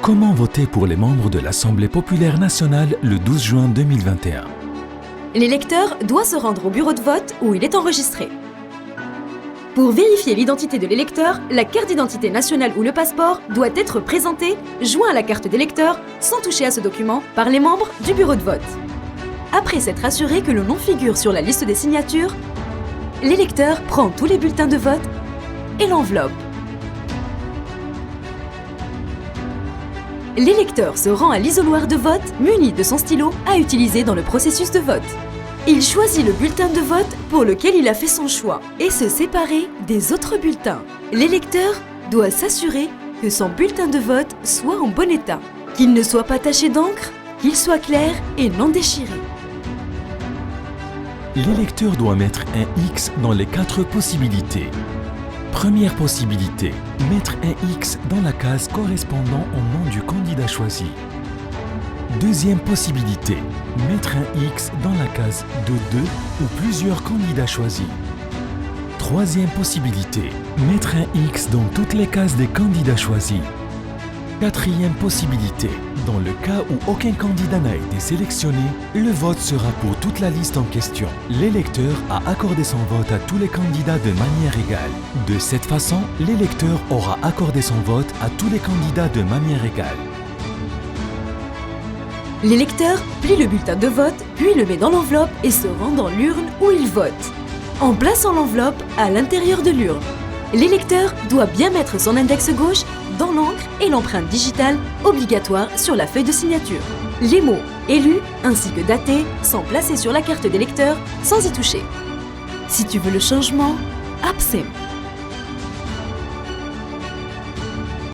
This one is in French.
Comment voter pour les membres de l'Assemblée populaire nationale le 12 juin 2021? L'électeur doit se rendre au bureau de vote où il est enregistré. Pour vérifier l'identité de l'électeur, la carte d'identité nationale ou le passeport doit être présenté, joint à la carte d'électeur, sans toucher à ce document, par les membres du bureau de vote. Après s'être assuré que le nom figure sur la liste des signatures, l'électeur prend tous les bulletins de vote et l'enveloppe. L'électeur se rend à l'isoloir de vote muni de son stylo à utiliser dans le processus de vote. Il choisit le bulletin de vote pour lequel il a fait son choix et se séparer des autres bulletins. L'électeur doit s'assurer que son bulletin de vote soit en bon état, qu'il ne soit pas taché d'encre, qu'il soit clair et non déchiré. L'électeur doit mettre un X dans les 4 possibilités. Première possibilité, mettre un X dans la case correspondant au nom du candidat choisi. Deuxième possibilité, mettre un X dans la case de 2 ou plusieurs candidats choisis. Troisième possibilité, mettre un X dans toutes les cases des candidats choisis. Quatrième possibilité, dans le cas où aucun candidat n'a été sélectionné, le vote sera pour toute la liste en question. L'électeur a accordé son vote à tous les candidats de manière égale. De cette façon, l'électeur aura accordé son vote à tous les candidats de manière égale. L'électeur plie le bulletin de vote, puis le met dans l'enveloppe et se rend dans l'urne où il vote. En plaçant l'enveloppe à l'intérieur de l'urne, l'électeur doit bien mettre son index gauche dans l'encre et l'empreinte digitale obligatoire sur la feuille de signature. Les mots « élu » ainsi que « daté » sont placés sur la carte d'électeur sans y toucher. Si tu veux le changement, absent.